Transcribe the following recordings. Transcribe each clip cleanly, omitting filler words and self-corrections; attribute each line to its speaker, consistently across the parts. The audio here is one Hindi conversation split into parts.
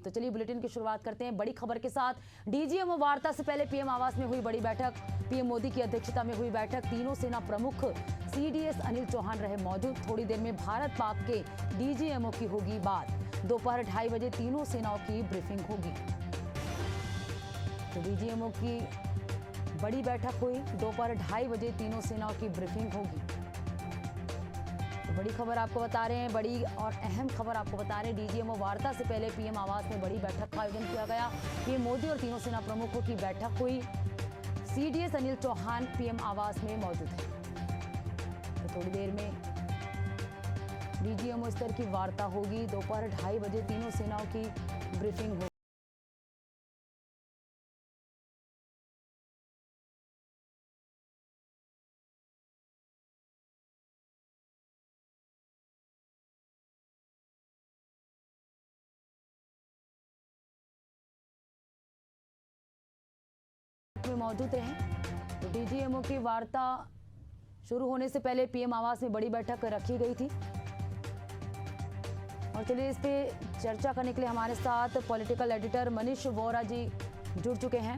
Speaker 1: तो चलिए बुलेटिन की शुरुआत करते हैं बड़ी खबर के साथ। डीजीएमओ वार्ता से पहले पीएम आवास में हुई बड़ी बैठक। पीएम मोदी की अध्यक्षता में हुई बैठक। तीनों सेना प्रमुख सीडीएस अनिल चौहान रहे मौजूद। थोड़ी देर में भारत पाक के डीजीएमओ की होगी बात। दोपहर 2:30 बजे तीनों सेनाओं की ब्रीफिंग होगी। तो डीजीएमओ की बड़ी बैठक हुई। दोपहर 2:30 बजे तीनों सेनाओं की ब्रीफिंग होगी। तो बड़ी खबर आपको बता रहे हैं, बड़ी और अहम खबर आपको बता रहे हैं। डीजीएमओ वार्ता से पहले पीएम आवास में बड़ी बैठक का आयोजन किया गया। पीएम मोदी और तीनों सेना प्रमुखों की बैठक हुई। सीडीएस अनिल चौहान पीएम आवास में मौजूद है। तो थोड़ी देर में डीजीएमओ स्तर की वार्ता होगी। दोपहर 2:30 बजे तीनों सेनाओं की ब्रीफिंग होगी। में मौजूद रहे। तो डीजीएमओ की वार्ता शुरू होने से पहले पीएम आवास में बड़ी बैठक रखी गई थी। और चलिए इस पे चर्चा करने के लिए हमारे साथ पॉलिटिकल एडिटर मनीष वोरा जी जुड़ चुके हैं।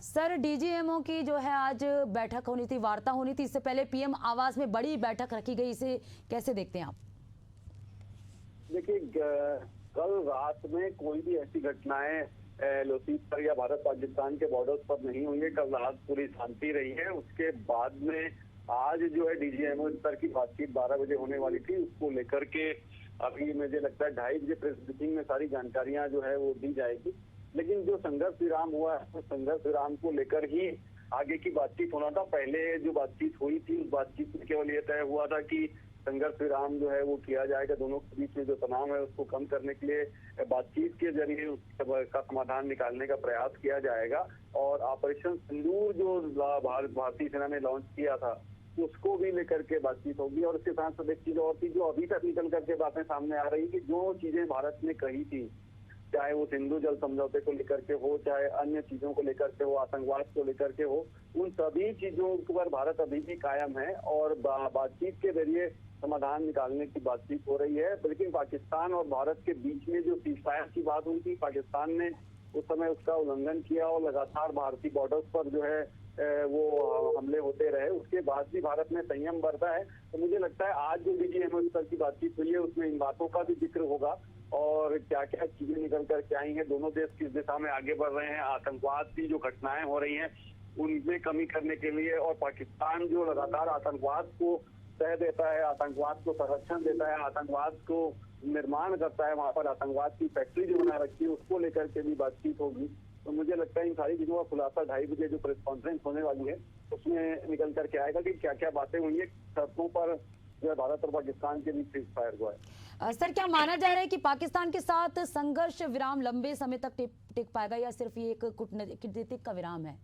Speaker 1: सर, डीजीएमओ की जो है आज बैठक होनी थी, वार्ता होनी थी, इससे पहले पीएम आवास में बड़ी बैठक रखी गई, इसे कैसे देखते हैं आप?
Speaker 2: देखिए, कल रात में कोई भी ऐसी घटनाएं लोसीत पर या भारत पाकिस्तान के बॉर्डर्स पर नहीं हुई है। कल रात पूरी शांति रही है। उसके बाद में आज जो है डीजीएमओ स्तर की बातचीत 12 बजे होने वाली थी। उसको लेकर के अभी मुझे लगता है 2:30 बजे प्रेस ब्रीफिंग में सारी जानकारियां जो है वो दी जाएगी। लेकिन जो संघर्ष विराम हुआ है, उस संघर्ष विराम को लेकर ही आगे की बातचीत होना था। पहले जो बातचीत हुई थी उस बातचीत में केवल ये तय हुआ था कि संघर्ष विराम जो है वो किया जाएगा। दोनों के बीच में जो तनाव है उसको कम करने के लिए बातचीत के जरिए उसका समाधान निकालने का प्रयास किया जाएगा। और ऑपरेशन सिंदूर जो भारतीय सेना ने लॉन्च किया था उसको भी लेकर के बातचीत होगी। और उसके साथ साथ एक चीज और थी जो अभी तक निकल करके बातें सामने आ रही कि जो चीजें भारत ने कही थी, चाहे वो सिंधु जल समझौते को लेकर के हो, चाहे अन्य चीजों को लेकर के हो, आतंकवाद को लेकर के हो, उन सभी चीजों पर भारत अभी भी कायम है और बातचीत के जरिए समाधान निकालने की बातचीत हो रही है। लेकिन पाकिस्तान और भारत के बीच में जो सीजफायर की बात हुई थी, पाकिस्तान ने उस समय उसका उल्लंघन किया और लगातार भारतीय बॉर्डर्स पर जो है वो हमले होते रहे। उसके बाद भी भारत ने संयम बरता है। तो मुझे लगता है आज जो डीजीएमओ स्तर की बातचीत हुई है उसमें इन बातों का भी जिक्र होगा और क्या क्या चीजें निकल कर के आई हैं, दोनों देश किस दिशा में आगे बढ़ रहे हैं, आतंकवाद की जो घटनाएं हो रही हैं उनमें कमी करने के लिए, और पाकिस्तान जो लगातार आतंकवाद को तय देता है, आतंकवाद को संरक्षण देता है, आतंकवाद को निर्माण करता है, वहां पर आतंकवाद की फैक्ट्री जो बना रखी है उसको लेकर के भी बातचीत होगी। तो मुझे लगता है इन सारी चीजों का खुलासा 2:30 बजे जो प्रेस कॉन्फ्रेंस होने वाली है उसमें निकल करके आएगा कि क्या क्या बातें हुई है। शर्तों पर जो है भारत और पाकिस्तान के बीच सीज फायर हुआ है।
Speaker 1: सर, क्या माना जा रहा है कि पाकिस्तान के साथ संघर्ष विराम लंबे समय तक टिक पाएगा या सिर्फ ये एक कूटनीतिक का विराम है?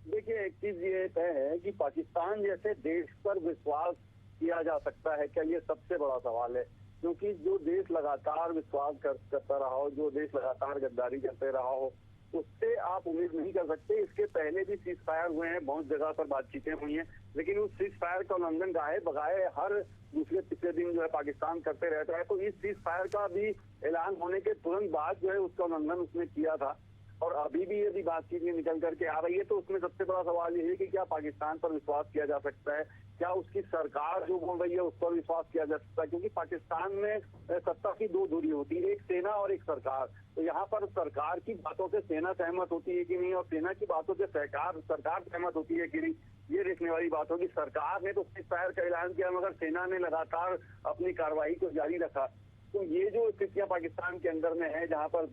Speaker 2: देखिए, एक चीज ये तय है कि पाकिस्तान जैसे देश पर विश्वास किया जा सकता है क्या, ये सबसे बड़ा सवाल है। क्योंकि जो देश लगातार विश्वास करता रहा हो, जो देश लगातार गद्दारी करते रहा हो, उससे आप उम्मीद नहीं कर सकते। इसके पहले भी सीज फायर हुए हैं, बहुत जगह पर बातचीतें हुई हैं, लेकिन उस सीज फायर का उल्लंघन गाहे बगाए हर दूसरे तीसरे दिन जो है पाकिस्तान करते रहता है। तो इस सीज फायर का भी ऐलान होने के तुरंत बाद जो है उसका उल्लंघन उसने किया था। और अभी भी यदि बातचीत में निकल करके आ रही है तो उसमें सबसे बड़ा सवाल ये है कि क्या पाकिस्तान पर विश्वास किया जा सकता है, क्या उसकी सरकार जो बोल रही है उस पर विश्वास किया जा सकता है। क्योंकि पाकिस्तान में सत्ता की दो धुरी होती है, एक सेना और एक सरकार। तो यहाँ पर सरकार की बातों से सेना सहमत होती है कि नहीं, और सेना की बातों से सरकार सहमत होती है कि नहीं, ये देखने वाली बात होगी। सरकार ने तो सीज फायर का ऐलान किया मगर सेना ने लगातार अपनी कार्रवाई को जारी रखा। तो ये जो स्थितियां पाकिस्तान के अंदर में है, जहां पर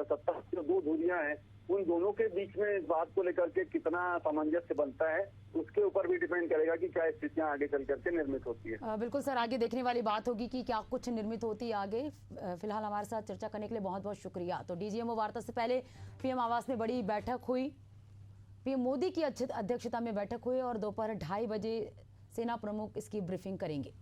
Speaker 2: सत्ता की दो धुरियां हैं, उन दोनों के बीच में इस बात को लेकर के कितना सामंजस्य बनता है उसके ऊपर भी डिपेंड करेगा कि क्या स्थितियां आगे चल करके निर्मित होती है।
Speaker 1: बिल्कुल सर, आगे देखने वाली बात होगी कि क्या कुछ निर्मित होती है आगे। फिलहाल हमारे साथ चर्चा करने के लिए बहुत बहुत शुक्रिया। तो डीजीएमओ वार्ता से पहले पीएम आवास में बड़ी बैठक हुई। पीएम मोदी की अध्यक्षता में बैठक हुई और दोपहर 2:30 बजे सेना प्रमुख इसकी ब्रीफिंग करेंगे।